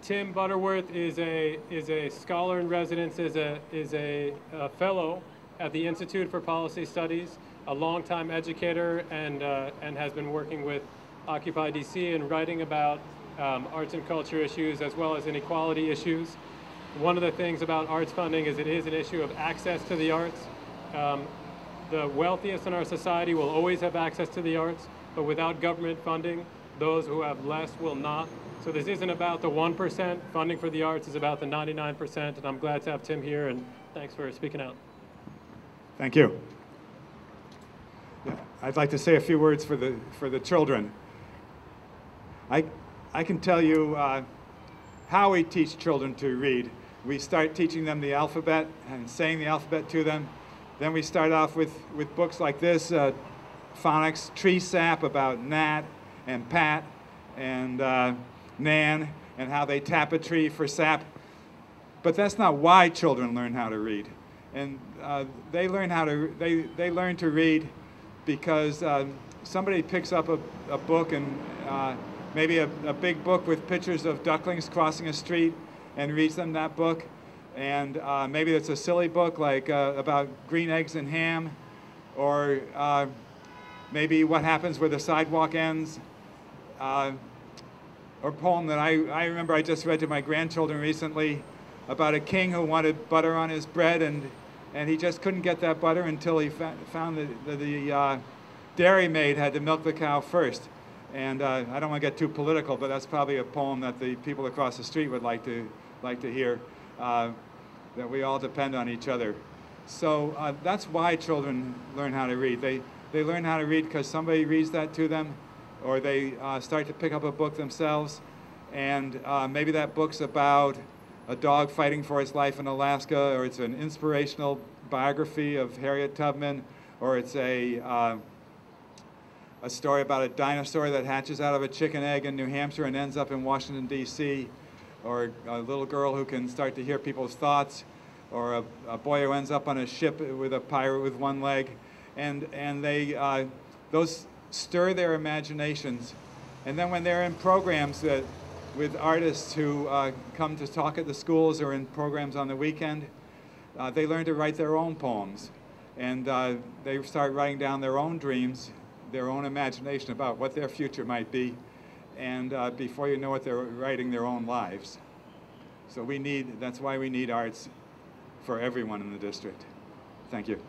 Tim Butterworth is a scholar in residence, is a fellow at the Institute for Policy Studies, a longtime educator, and has been working with Occupy DC and writing about arts and culture issues as well as inequality issues. One of the things about arts funding is it is an issue of access to the arts. The wealthiest in our society will always have access to the arts, but without government funding, those who have less will not. So this isn't about the 1%. Funding for the arts is about the 99%, and I'm glad to have Tim here, and thanks for speaking out. Thank you. Yeah, I'd like to say a few words for the children. I can tell you how we teach children to read. We start teaching them the alphabet and saying the alphabet to them. Then we start off with books like this, phonics, Tree Sap, about Nat and Pat and Nan and how they tap a tree for sap. But that's not why children learn how to read. And they learn to read because somebody picks up a book, and maybe a big book with pictures of ducklings crossing a street, and reads them that book. And maybe it's a silly book like about green eggs and ham, or maybe what happens where the sidewalk ends, or a poem that I remember I just read to my grandchildren recently about a king who wanted butter on his bread, and he just couldn't get that butter until he found that the dairy maid had to milk the cow first. And I don't want to get too political, but that's probably a poem that the people across the street would like to hear, that we all depend on each other. So that's why children learn how to read. They learn how to read because somebody reads that to them, or they start to pick up a book themselves, and maybe that book's about a dog fighting for its life in Alaska, or it's an inspirational biography of Harriet Tubman, or it's a story about a dinosaur that hatches out of a chicken egg in New Hampshire and ends up in Washington, D.C., or a little girl who can start to hear people's thoughts, or a boy who ends up on a ship with a pirate with one leg. And those stir their imaginations. And then when they're in programs with artists who come to talk at the schools or in programs on the weekend, they learn to write their own poems. And they start writing down their own dreams, their own imagination about what their future might be. And before you know it, they're writing their own lives. So that's why we need arts for everyone in the district. Thank you.